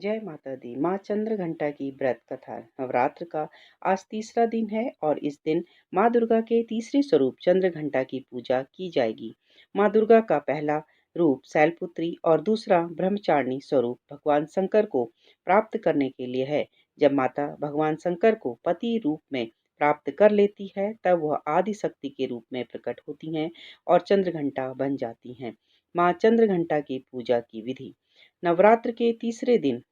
जय माता दी। माँ चंद्रघंटा की व्रत कथा नवरात्र का आज तीसरा दिन है और इस दिन माँ दुर्गा के तीसरे स्वरूप चंद्रघंटा की पूजा की जाएगी। माँ दुर्गा का पहला रूप शैलपुत्री और दूसरा ब्रह्मचारिणी स्वरूप भगवान शंकर को प्राप्त करने के लिए है। जब माता भगवान शंकर को पति रूप में प्राप्त कर लेती है तब वह आदि शक्ति के रूप में प्रकट होती हैं और चंद्रघंटा बन जाती हैं। माँ चंद्रघंटा की पूजा की विधि। नवरात्र के तीसरे दिन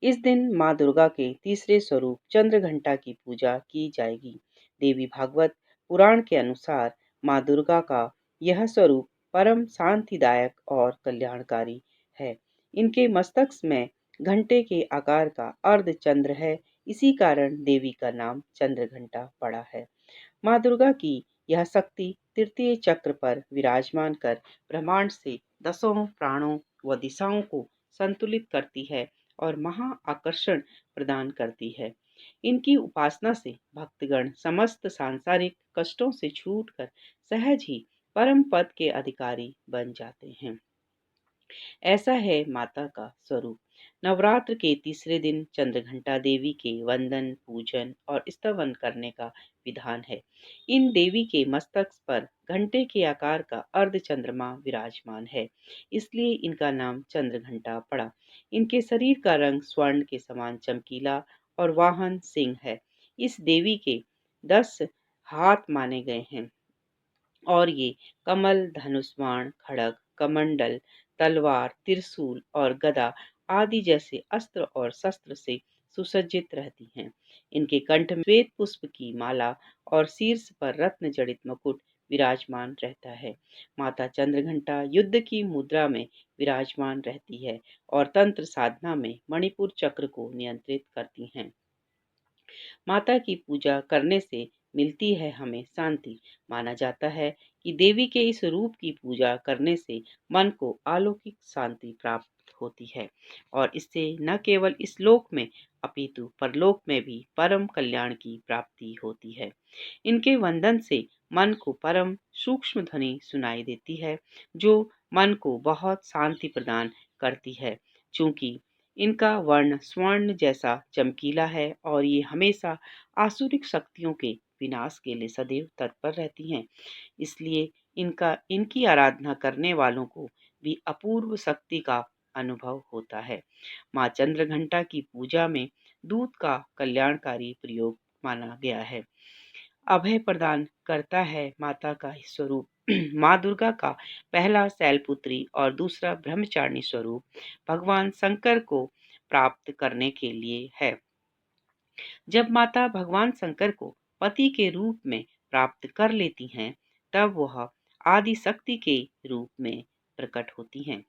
इस दिन माँ दुर्गा के तीसरे स्वरूप चंद्रघंटा की पूजा की जाएगी। देवी भागवत पुराण के अनुसार माँ दुर्गा का यह स्वरूप परम शांतिदायक और कल्याणकारी है। इनके मस्तक में घंटे के आकार का अर्ध चंद्र है, इसी कारण देवी का नाम चंद्रघंटा पड़ा है। माँ दुर्गा की यह शक्ति तृतीय चक्र पर विराजमान कर ब्रह्मांड से दसों प्राणों व दिशाओं को संतुलित करती है और महा आकर्षण प्रदान करती है। इनकी उपासना से भक्तगण समस्त सांसारिक कष्टों से छूटकर सहज ही परम पद के अधिकारी बन जाते हैं। ऐसा है माता का स्वरूप। नवरात्र के तीसरे दिन चंद्रघंटा देवी के वंदन, पूजन और स्तवन करने का विधान है। इन देवी के मस्तक पर घंटे के आकार का अर्ध चंद्रमा विराजमान है, इसलिए इनका नाम चंद्रघंटा पड़ा। इनके शरीर का रंग स्वर्ण के समान चमकीला और वाहन सिंह है। इस देवी के 10 हाथ माने गए हैं और ये कमल, धनुष बाण, खड्ग, कमंडल, तलवार, त्रिशूल और गदा आदि जैसे अस्त्र और शस्त्र से सुसज्जित रहती हैं। इनके कंठ में श्वेत पुष्प की माला और शीर्ष पर रत्न जड़ित मुकुट विराजमान रहता है। माता चंद्रघंटा युद्ध की मुद्रा में विराजमान रहती है और तंत्र साधना में मणिपुर चक्र को नियंत्रित करती हैं। माता की पूजा करने से मिलती है हमें शांति। माना जाता है कि देवी के इस रूप की पूजा करने से मन को अलौकिक शांति प्राप्त होती है और इससे न केवल इस लोक में अपितु परलोक में भी परम कल्याण की प्राप्ति होती है। इनके वंदन से मन को परम सूक्ष्म ध्वनि सुनाई देती है जो मन को बहुत शांति प्रदान करती है। चूंकि इनका वर्ण स्वर्ण जैसा चमकीला है और ये हमेशा आसुरिक शक्तियों के विनाश के लिए सदैव तत्पर रहती हैं, इसलिए इनकी आराधना करने वालों को भी अपूर्व शक्ति का अनुभव होता है। माँ चंद्रघंटा की पूजा में दूध का कल्याणकारी प्रयोग माना गया है। अभय प्रदान करता है माता का स्वरूप। माँ दुर्गा का पहला शैलपुत्री और दूसरा ब्रह्मचारिणी स्वरूप भगवान शंकर को प्राप्त करने के लिए है। जब माता भगवान शंकर को पति के रूप में प्राप्त कर लेती हैं, तब वह आदि शक्ति के रूप में प्रकट होती हैं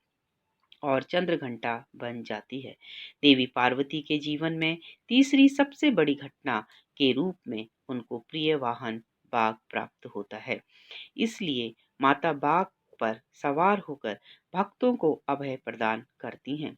और चंद्रघंटा बन जाती है। देवी पार्वती के जीवन में तीसरी सबसे बड़ी घटना के रूप में उनको प्रिय वाहन बाघ प्राप्त होता है। इसलिए माता बाघ पर सवार होकर भक्तों को अभय प्रदान करती हैं।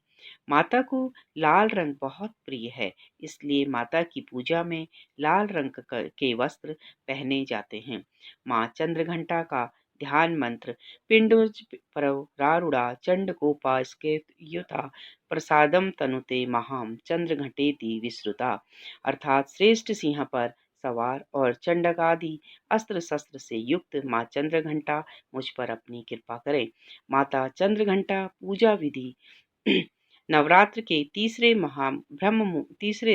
माता को लाल रंग बहुत प्रिय है, इसलिए माता की पूजा में लाल रंग के वस्त्र पहने जाते हैं। माँ चंद्रघंटा का ध्यान मंत्र पिंडोज परवरारूढ़ा चंडकोपा स्केतयुता प्रसादम तनुते महाम चंद्रघंटेति विश्रुता, अर्थात श्रेष्ठ सिंह पर सवार और चंडक आदि अस्त्र शस्त्र से युक्त माँ चंद्रघंटा मुझ पर अपनी कृपा करें। माता चंद्रघंटा पूजा विधि। नवरात्र के तीसरे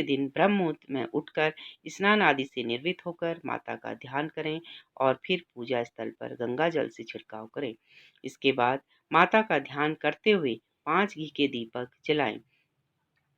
दिन ब्रह्म मुहूर्त में उठकर स्नान आदि से निर्वित होकर माता का ध्यान करें और फिर पूजा स्थल पर गंगा जल से छिड़काव करें। इसके बाद माता का ध्यान करते हुए 5 घी के दीपक जलाएं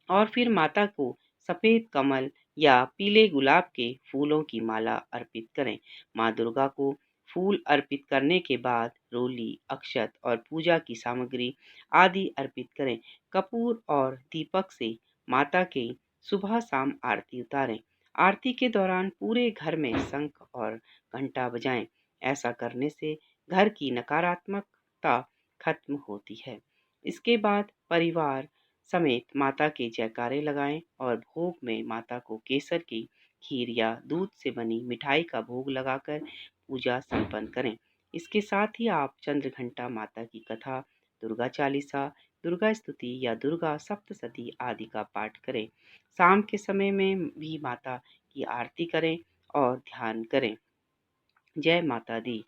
और फिर माता को सफेद कमल या पीले गुलाब के फूलों की माला अर्पित करें। माँ दुर्गा को फूल अर्पित करने के बाद रोली, अक्षत और पूजा की सामग्री आदि अर्पित करें। कपूर और दीपक से माता के सुबह शाम आरती उतारें। आरती के दौरान पूरे घर में शंख और घंटा बजाएं। ऐसा करने से घर की नकारात्मकता खत्म होती है। इसके बाद परिवार समेत माता के जयकारे लगाएं और भोग में माता को केसर की खीर या दूध से बनी मिठाई का भोग लगाकर पूजा संपन्न करें। इसके साथ ही आप चंद्रघंटा माता की कथा, दुर्गा चालीसा, दुर्गा स्तुति या दुर्गा सप्तशती आदि का पाठ करें। शाम के समय में भी माता की आरती करें और ध्यान करें। जय माता दी।